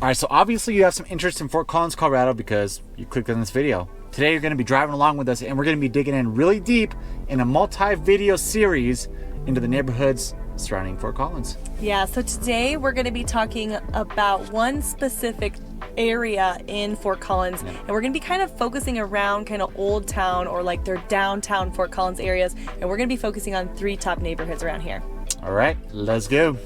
All right, so obviously you have some interest in Fort Collins, Colorado because you clicked on this video. Today you're going to be driving along with us and we're going to be digging in really deep in a multi-video series into the neighborhoods surrounding Fort Collins. Yeah, so today we're going to be talking about one specific area in Fort Collins, and we're going to be kind of focusing around kind of Old Town or like their downtown Fort Collins areas, and we're going to be focusing on 3 top neighborhoods around here. All right, let's go.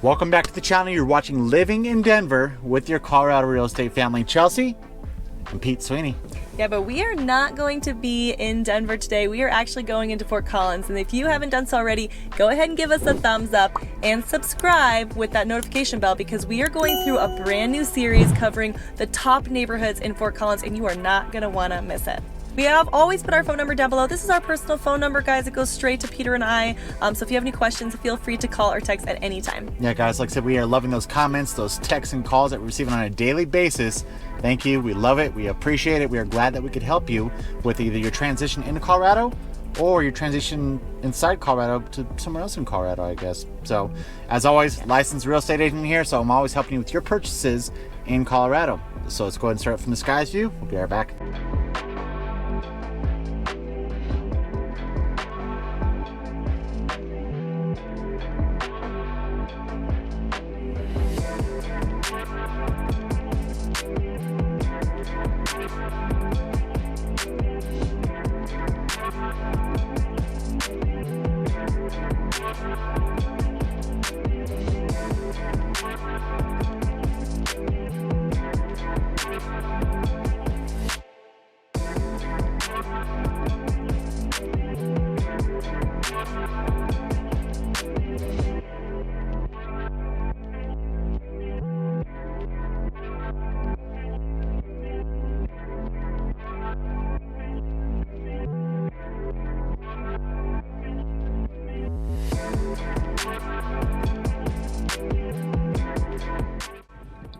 Welcome back to the channel. You're watching Living in Denver with your Colorado real estate family, Chelsea and Pete Sweeney. Yeah, but we are not going to be in Denver today. We are actually going into Fort Collins. And if you haven't done so already, go ahead and give us a thumbs up and subscribe with that notification bell, because we are going through a brand new series covering the top neighborhoods in Fort Collins, and you are not going to want to miss it. We have always put our phone number down below. This is our personal phone number, guys. It goes straight to Peter and I. So if you have any questions, feel free to call or text at any time. Yeah, guys, like I said, we are loving those comments, those texts and calls that we're receiving on a daily basis. Thank you. We love it. We appreciate it. We are glad that we could help you with either your transition into Colorado or your transition inside Colorado to somewhere else in Colorado, I guess. So, as always, licensed real estate agent here, so I'm always helping you with your purchases in Colorado. So let's go ahead and start from the sky's view. We'll be right back.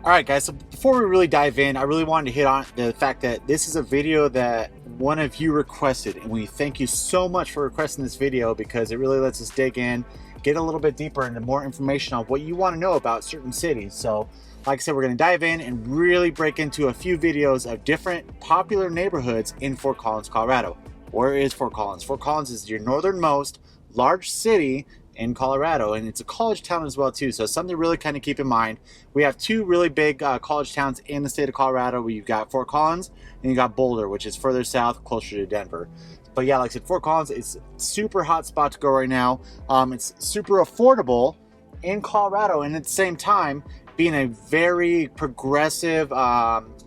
All right, guys, so before we really dive in, I really wanted to hit on the fact that this is a video that one of you requested, and we thank you so much for requesting this video, because it really lets us dig in, get a little bit deeper into more information on what you want to know about certain cities. So like I said, we're going to dive in and really break into a few videos of different popular neighborhoods in Fort Collins, Colorado. Where is Fort Collins? Fort Collins is your northernmost large city in Colorado, and it's a college town as well too, so something to really kind of keep in mind. We have 2 really big college towns in the state of Colorado, where you've got Fort Collins and you got Boulder, which is further south, closer to Denver. But yeah, like I said, Fort Collins is a super hot spot to go right now. It's super affordable in Colorado, and at the same time being a very progressive,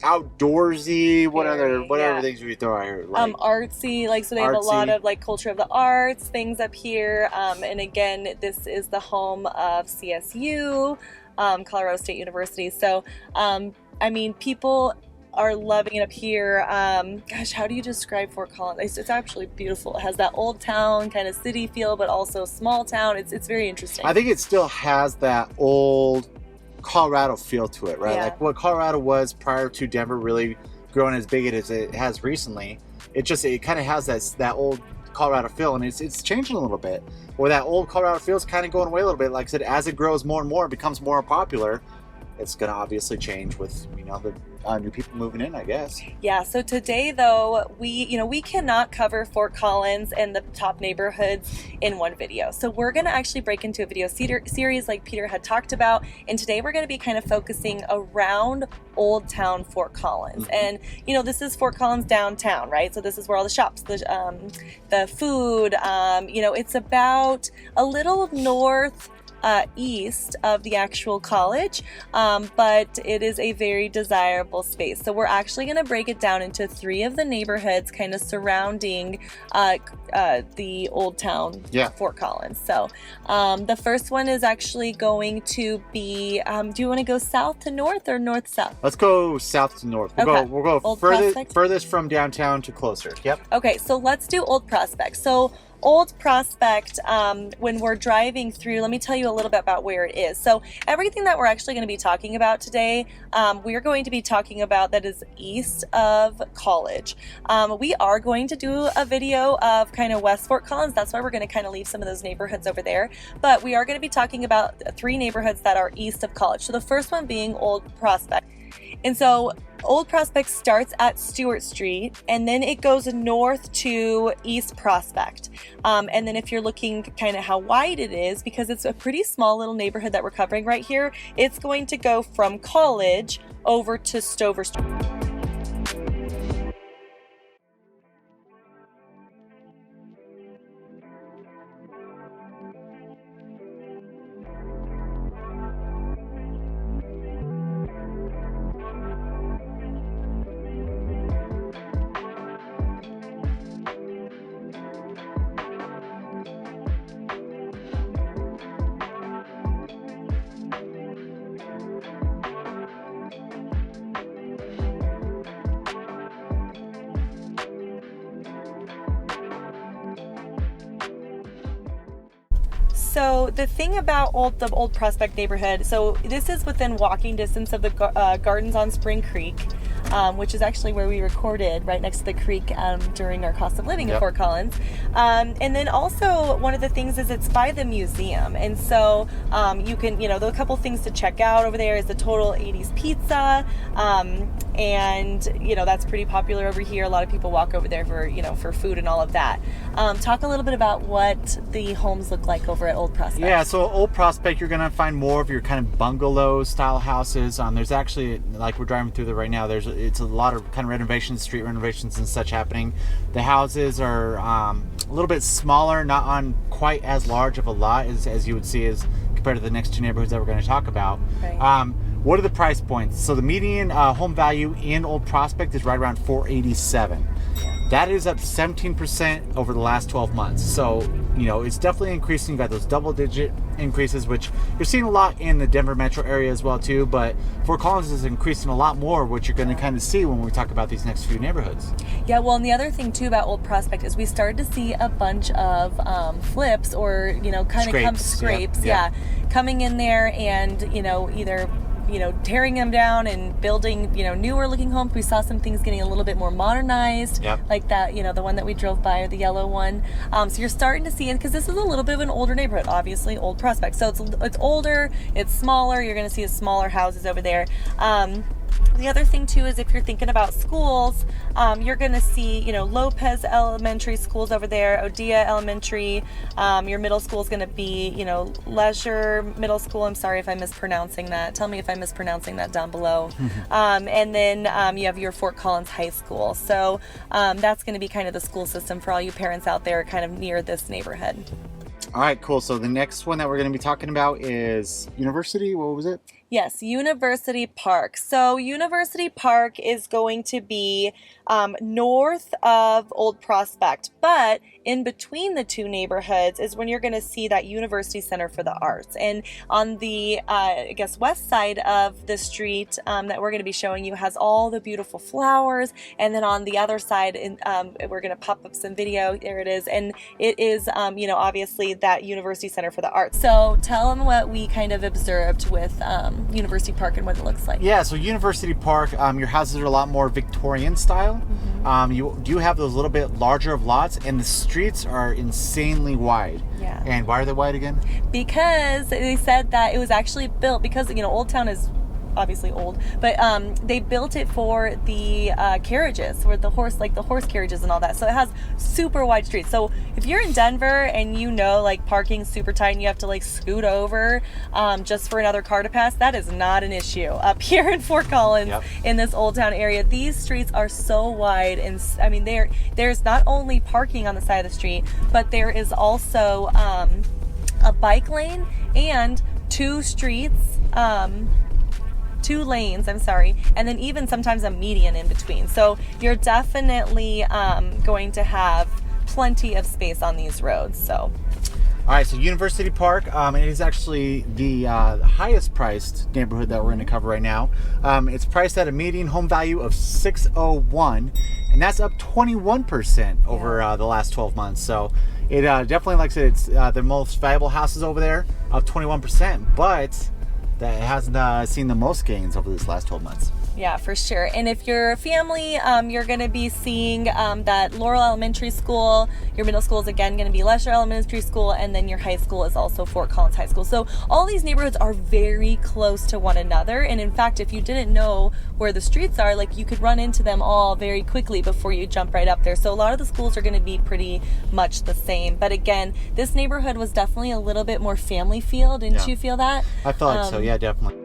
outdoorsy, what other things we throw out here? Like, artsy, like, so they have a lot of like culture of the arts things up here. And again, this is the home of CSU, Colorado State University. So, I mean, people are loving it up here. Gosh, how do you describe Fort Collins? It's actually beautiful. It has that old town kind of city feel, but also small town. It's very interesting. I think it still has that old Colorado feel to it, right? Yeah. Like what Colorado was prior to Denver really growing as big as it has recently. It kind of has that old Colorado feel, and it's changing a little bit. Where that old Colorado feel is kind of going away a little bit. Like I said, as it grows more and more, it becomes more popular. It's going to obviously change with, you know, the new people moving in, I guess. Yeah, so today though, we cannot cover Fort Collins and the top neighborhoods in one video. So we're going to actually break into a video series like Peter had talked about, and today we're going to be kind of focusing around Old Town Fort Collins. And you know, this is Fort Collins downtown, right? So this is where all the shops, the food, you know, it's about a little north east of the actual college, but it is a very desirable space. So we're actually going to break it down into 3 of the neighborhoods kind of surrounding the Old Town Fort Collins. So the first one is actually going to be, do you want to go south to north or north south? Let's go south to north. We'll go furthest from downtown to closer. Yep. Okay, so let's do Old Prospect. So Old Prospect, when we're driving through, let me tell you a little bit about where it is. So everything that we're actually going to be talking about today, we are going to be talking about that is east of College. We are going to do a video of kind of West Fort Collins. That's why we're going to kind of leave some of those neighborhoods over there. But we are going to be talking about 3 neighborhoods that are east of College. So the first one being Old Prospect. And so Old Prospect starts at Stewart Street, and then it goes north to East Prospect. And then if you're looking kind of how wide it is, because it's a pretty small little neighborhood that we're covering right here, it's going to go from College over to Stover Street. So the thing about the Old Prospect neighborhood, so this is within walking distance of the Gardens on Spring Creek, which is actually where we recorded, right next to the creek during our cost of living in Fort Collins. And then also one of the things is it's by the museum. And so you can, the couple things to check out over there is the Total 80s Pizza. And that's pretty popular over here. A lot of people walk over there for food and all of that. Talk a little bit about what the homes look like over at Old Prospect. Yeah, so Old Prospect, you're gonna find more of your kind of bungalow style houses. There's actually, like we're driving through there right now, it's a lot of kind of renovations, street renovations and such happening. The houses are a little bit smaller, not on quite as large of a lot as you would see as compared to the next 2 neighborhoods that we're going to talk about. Right. What are the price points? So the median home value in Old Prospect is right around $487,000. That is up 17% over the last 12 months. So, it's definitely increasing. You've got those double-digit increases, which you're seeing a lot in the Denver metro area as well, too. But Fort Collins is increasing a lot more, which you're going to kind of see when we talk about these next few neighborhoods. Yeah, well, and the other thing, too, about Old Prospect is we started to see a bunch of flips or, scrapes, coming in there and, either tearing them down and building, newer looking homes. We saw some things getting a little bit more modernized, like that, the one that we drove by, or the yellow one. So you're starting to see it, because this is a little bit of an older neighborhood, obviously, Old Prospect. So it's older, it's smaller. You're going to see smaller houses over there. The other thing too is if you're thinking about schools, you're going to see, Lopez Elementary Schools over there, Odia Elementary. Your middle school is going to be, Leisure Middle School. I'm sorry if I'm mispronouncing that. Tell me if I'm mispronouncing that down below. And then you have your Fort Collins High School. So that's going to be kind of the school system for all you parents out there kind of near this neighborhood. All right, cool. So the next one that we're going to be talking about is University. What was it? Yes, University Park. So University Park is going to be north of Old Prospect, but in between the 2 neighborhoods is when you're going to see that University Center for the Arts. And on the, west side of the street that we're going to be showing you has all the beautiful flowers. And then on the other side, we're going to pop up some video. There it is. And it is, obviously that University Center for the Arts. So tell them what we kind of observed with University Park and what it looks like. Yeah, so University Park, your houses are a lot more Victorian style. You do have those little bit larger of lots, and the streets are insanely wide. Yeah. And why are they wide again? Because they said that it was actually built because, Old Town is obviously old, but they built it for the carriages, for the horse carriages and all that. So it has super wide streets. So if you're in Denver and parking's super tight and you have to scoot over just for another car to pass, that is not an issue. Up here in Fort Collins, in this Old Town area, these streets are so wide, and there's not only parking on the side of the street, but there is also a bike lane and 2 lanes, and then even sometimes a median in between. So you're definitely going to have plenty of space on these roads. So All right, so University Park, it is actually the highest priced neighborhood that we're going to cover right now. It's priced at a median home value of $601, and that's up 21% over the last 12 months. So it definitely, like I said, it's the most valuable houses over there, up 21%, but that hasn't seen the most gains over this last 12 months. Yeah, for sure. And if you're a family, you're going to be seeing that Laurel Elementary School. Your middle school is again going to be Lesher Elementary School, and then your high school is also Fort Collins High School. So all these neighborhoods are very close to one another. And in fact, if you didn't know where the streets are, like, you could run into them all very quickly before you jump right up there. So a lot of the schools are going to be pretty much the same. But again, this neighborhood was definitely a little bit more family feel. Didn't you feel that? I feel like so. Yeah, definitely.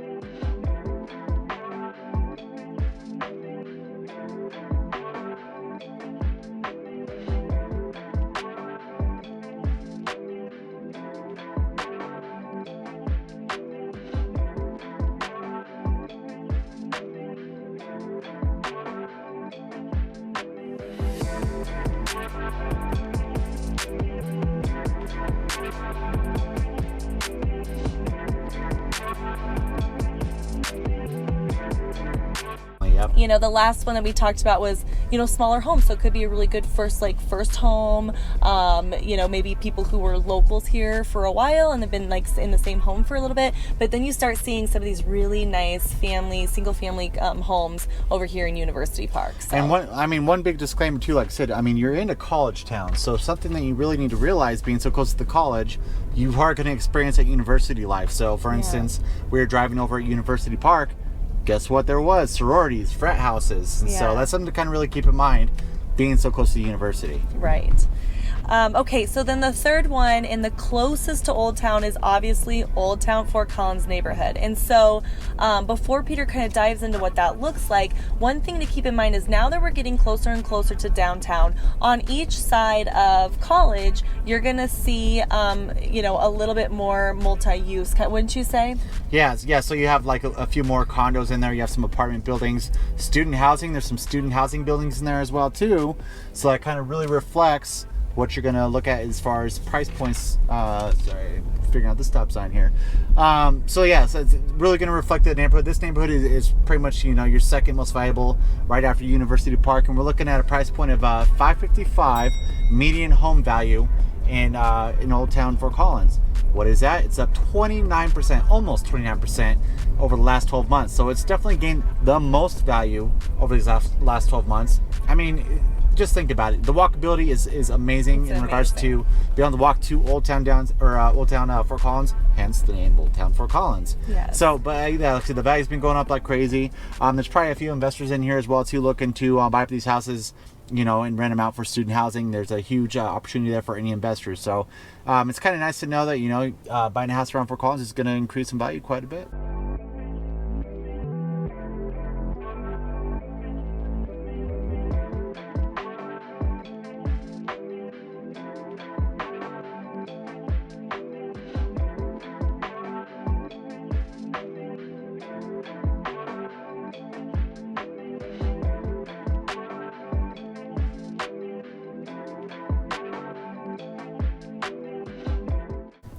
You know, the last one that we talked about was, you know, smaller homes. So it could be a really good first home. You know, maybe people who were locals here for a while and have been like in the same home for a little bit. But then you start seeing some of these really nice single family homes over here in University Park. So. And one big disclaimer too, like I said, I mean, you're in a college town. So something that you really need to realize, being so close to the college, you are going to experience that university life. So for instance, we were driving over at University Park. Guess what there was? Sororities, frat houses. And so that's something to kind of really keep in mind, being so close to the university. Right. Okay, so then the third one, and the closest to Old Town, is obviously Old Town Fort Collins neighborhood. And so before Peter kind of dives into what that looks like, one thing to keep in mind is now that we're getting closer and closer to downtown, on each side of College, you're going to see, you know, a little bit more multi-use, wouldn't you say? Yeah. So you have like a few more condos in there. You have some apartment buildings, student housing. There's some student housing buildings in there as well too. So that kind of really reflects what you're going to look at as far as price points. Sorry, figuring out the stop sign here. So it's really going to reflect the neighborhood. This neighborhood is pretty much, you know, your second most valuable right after University Park, and we're looking at a price point of $555 median home value in Old Town Fort Collins. What is that? It's up 29%, almost 29% over the last 12 months. So it's definitely gained the most value over these last 12 months. I mean, just think about it. The walkability is amazing in regards to being able to walk to Old Town Fort Collins, hence the name Old Town Fort Collins. Yes. So, but the value's been going up like crazy. There's probably a few investors in here as well too, looking to buy up these houses, you know, and rent them out for student housing. There's a huge opportunity there for any investors. So it's kind of nice to know that, you know, buying a house around Fort Collins is going to increase in value quite a bit.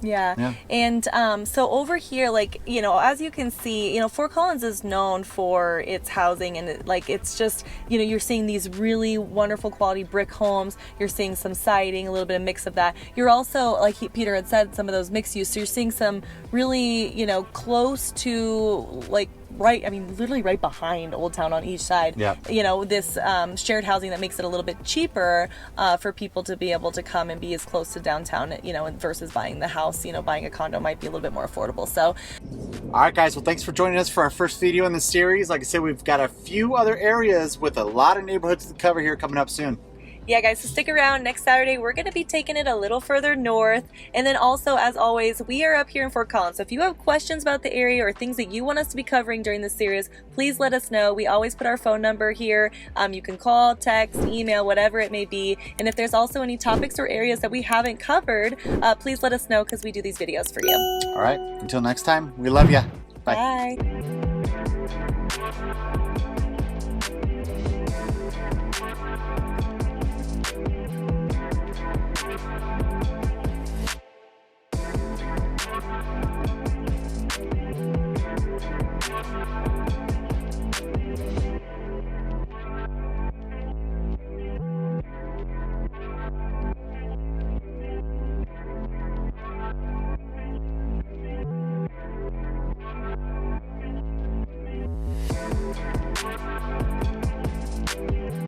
Yeah. And so over here, like, you know, as you can see, you know, Fort Collins is known for its housing, and it's just, you know, you're seeing these really wonderful quality brick homes. You're seeing some siding, a little bit of mix of that. You're also, like Peter had said, some of those mixed use. So you're seeing some really, you know, close to like literally right behind Old Town on each side. Yeah. You know, this shared housing that makes it a little bit cheaper for people to be able to come and be as close to downtown, you know, versus buying the house. You know, buying a condo might be a little bit more affordable. So, all right, guys. Well, thanks for joining us for our first video in the series. Like I said, we've got a few other areas with a lot of neighborhoods to cover here coming up soon. Yeah, guys, so stick around. Next Saturday, we're going to be taking it a little further north. And then also, as always, we are up here in Fort Collins. So if you have questions about the area or things that you want us to be covering during this series, please let us know. We always put our phone number here. You can call, text, email, whatever it may be. And if there's also any topics or areas that we haven't covered, please let us know, because we do these videos for you. All right. Until next time, we love you. Bye. Bye.